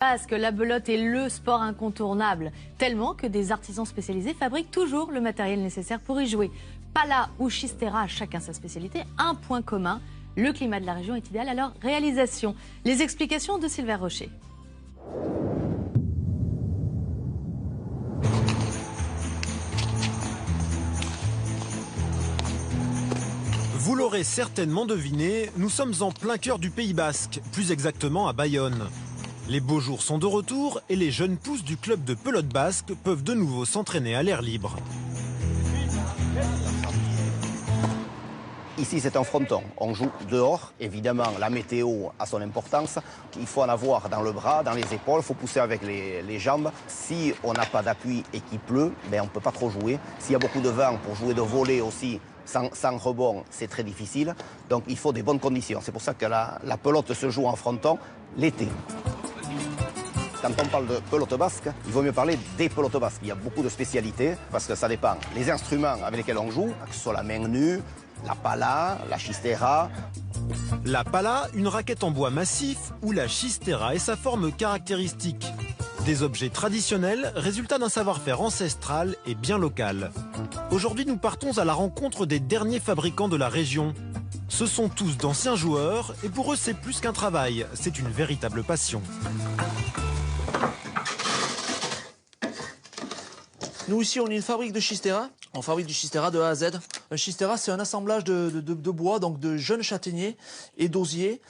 Parce que la belote est le sport incontournable, tellement que des artisans spécialisés fabriquent toujours le matériel nécessaire pour y jouer. Pala ou Chistera, chacun sa spécialité, un point commun, le climat de la région est idéal à leur réalisation. Les explications de Sylvain Rocher. Vous l'aurez certainement deviné, nous sommes en plein cœur du Pays Basque, plus exactement à Bayonne. Les beaux jours sont de retour et les jeunes pousses du club de pelote basque peuvent de nouveau s'entraîner à l'air libre. Ici, c'est un fronton. On joue dehors. Évidemment, la météo a son importance. Il faut en avoir dans le bras, dans les épaules. Il faut pousser avec les jambes. Si on n'a pas d'appui et qu'il pleut, on ne peut pas trop jouer. S'il y a beaucoup de vent, pour jouer de volley aussi, sans rebond, c'est très difficile. Donc, il faut des bonnes conditions. C'est pour ça que la pelote se joue en fronton l'été. Quand on parle de pelote basque, il vaut mieux parler des pelotes basques. Il y a beaucoup de spécialités parce que ça dépend. Les instruments avec lesquels on joue, que ce soit la main nue, la pala, la chistera. La pala, une raquette en bois massif, ou la chistera est sa forme caractéristique. Des objets traditionnels, résultat d'un savoir-faire ancestral et bien local. Aujourd'hui, nous partons à la rencontre des derniers fabricants de la région. Ce sont tous d'anciens joueurs et pour eux, c'est plus qu'un travail, c'est une véritable passion. Nous ici on est une fabrique de chistera, on fabrique du chistera de A à Z. Un chistera c'est un assemblage de bois, donc de jeunes châtaigniers et d'osiers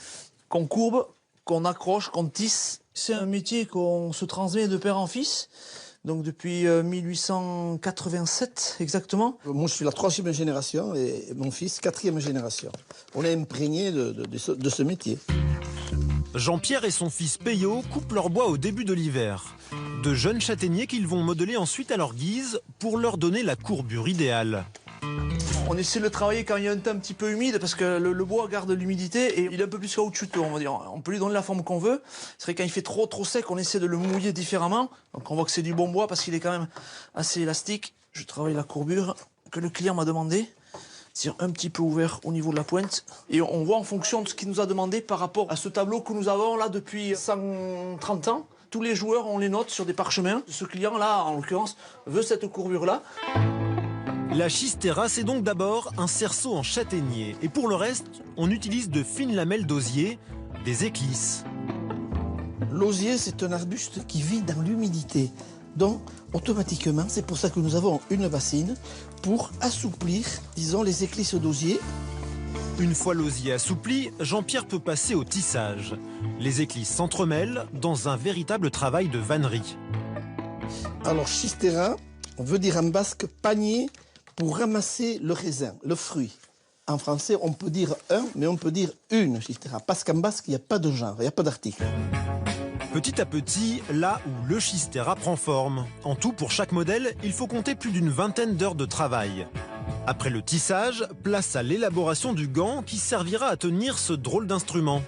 qu'on courbe, qu'on accroche, qu'on tisse. C'est un métier qu'on se transmet de père en fils, donc depuis 1887 exactement. Moi je suis la 3e génération et mon fils 4e génération. On est imprégné de ce métier. Jean-Pierre et son fils Peyo coupent leur bois au début de l'hiver. De jeunes châtaigniers qu'ils vont modeler ensuite à leur guise pour leur donner la courbure idéale. On essaie de le travailler quand il y a un temps un petit peu humide parce que le bois garde l'humidité et il est un peu plus caoutchouteux, on va dire. On peut lui donner la forme qu'on veut. C'est vrai que quand il fait trop sec, on essaie de le mouiller différemment. Donc on voit que c'est du bon bois parce qu'il est quand même assez élastique. Je travaille la courbure que le client m'a demandé. C'est un petit peu ouvert au niveau de la pointe. Et on voit en fonction de ce qu'il nous a demandé par rapport à ce tableau que nous avons là depuis 130 ans. Tous les joueurs, on les note sur des parchemins. Ce client-là, en l'occurrence, veut cette courbure-là. La chistera, c'est donc d'abord un cerceau en châtaignier. Et pour le reste, on utilise de fines lamelles d'osier, des éclisses. L'osier, c'est un arbuste qui vit dans l'humidité. Donc, automatiquement, c'est pour ça que nous avons une bassine pour assouplir, disons, les éclisses d'osier. Une fois l'osier assoupli, Jean-Pierre peut passer au tissage. Les éclisses s'entremêlent dans un véritable travail de vannerie. Alors, chistera, on veut dire en basque panier pour ramasser le raisin, le fruit. En français, on peut dire un, mais on peut dire une chistera. Parce qu'en basque, il n'y a pas de genre, il n'y a pas d'article. Petit à petit, là où le chistera prend forme. En tout, pour chaque modèle, il faut compter plus d'une vingtaine d'heures de travail. Après le tissage, place à l'élaboration du gant qui servira à tenir ce drôle d'instrument.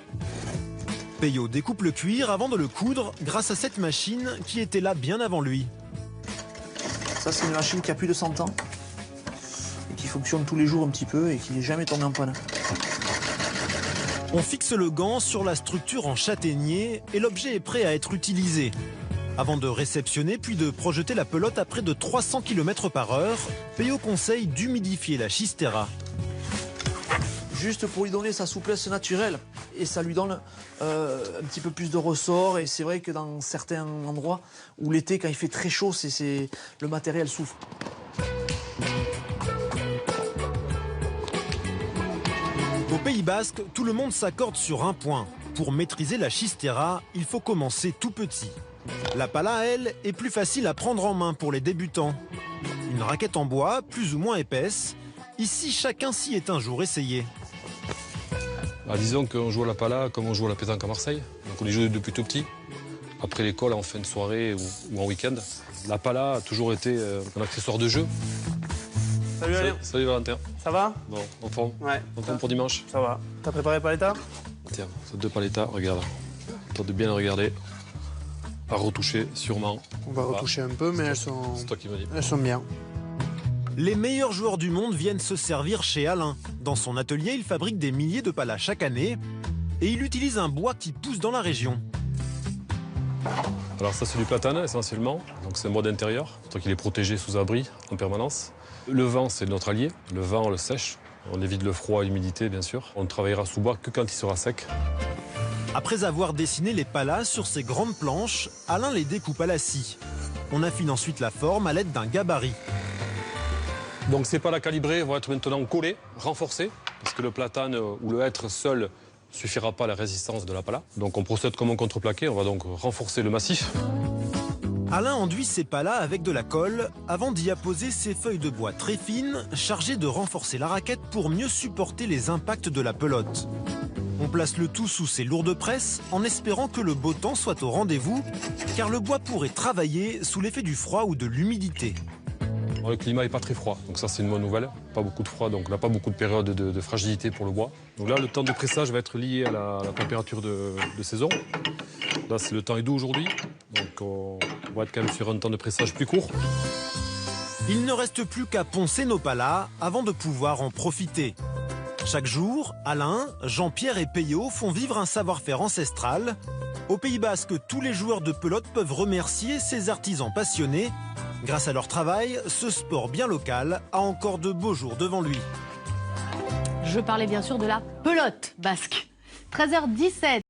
Peyo découpe le cuir avant de le coudre grâce à cette machine qui était là bien avant lui. Ça c'est une machine qui a plus de 100 ans et qui fonctionne tous les jours un petit peu et qui n'est jamais tombée en panne. On fixe le gant sur la structure en châtaignier et l'objet est prêt à être utilisé. Avant de réceptionner puis de projeter la pelote à près de 300 km/h, Peyo conseille d'humidifier la chistera. Juste pour lui donner sa souplesse naturelle et ça lui donne un petit peu plus de ressort et c'est vrai que dans certains endroits où l'été quand il fait très chaud, le matériel souffre. Au Pays Basque, tout le monde s'accorde sur un point. Pour maîtriser la chistera, il faut commencer tout petit. La pala, elle, est plus facile à prendre en main pour les débutants. Une raquette en bois, plus ou moins épaisse. Ici, chacun s'y est un jour essayé. Disons qu'on joue à la pala comme on joue à la pétanque à Marseille. Donc on y joue depuis tout petit. Après l'école, en fin de soirée ou en week-end. La pala a toujours été un accessoire de jeu. Salut Alain. Salut Valentin. Ça va? Bon, en forme? Ouais. En forme pour dimanche? Ça va. T'as préparé paletta? Tiens, ces 2 paletas, regarde. Attends de bien les regarder. À retoucher, sûrement. On va retoucher un peu, mais c'est toi qui m'as dit. Elles sont bien. Les meilleurs joueurs du monde viennent se servir chez Alain. Dans son atelier, il fabrique des milliers de palas chaque année et il utilise un bois qui pousse dans la région. Alors ça c'est du platane essentiellement, donc c'est un mode intérieur, donc il est protégé sous abri en permanence. Le vent c'est notre allié, le vent on le sèche, on évite le froid et l'humidité bien sûr. On ne travaillera sous bois que quand il sera sec. Après avoir dessiné les palas sur ces grandes planches, Alain les découpe à la scie. On affine ensuite la forme à l'aide d'un gabarit. Donc ces palas calibrés vont être maintenant collés, renforcés, parce que le platane ou le hêtre seul ne suffira pas à la résistance de la pala. Donc on procède comme un contreplaqué, on va donc renforcer le massif. Alain enduit ses palas avec de la colle avant d'y apposer ses feuilles de bois très fines chargées de renforcer la raquette pour mieux supporter les impacts de la pelote. On place le tout sous ses lourdes presses en espérant que le beau temps soit au rendez-vous, car le bois pourrait travailler sous l'effet du froid ou de l'humidité. Le climat n'est pas très froid, donc ça c'est une bonne nouvelle. Pas beaucoup de froid, donc on n'a pas beaucoup de période de fragilité pour le bois. Donc là, le temps de pressage va être lié à la température de saison. Là, le temps est doux aujourd'hui, donc on va être quand même sur un temps de pressage plus court. Il ne reste plus qu'à poncer nos palas avant de pouvoir en profiter. Chaque jour, Alain, Jean-Pierre et Peyo font vivre un savoir-faire ancestral. Au Pays Basque, tous les joueurs de pelote peuvent remercier ces artisans passionnés. Grâce à leur travail, ce sport bien local a encore de beaux jours devant lui. Je parlais bien sûr de la pelote basque. 13h17.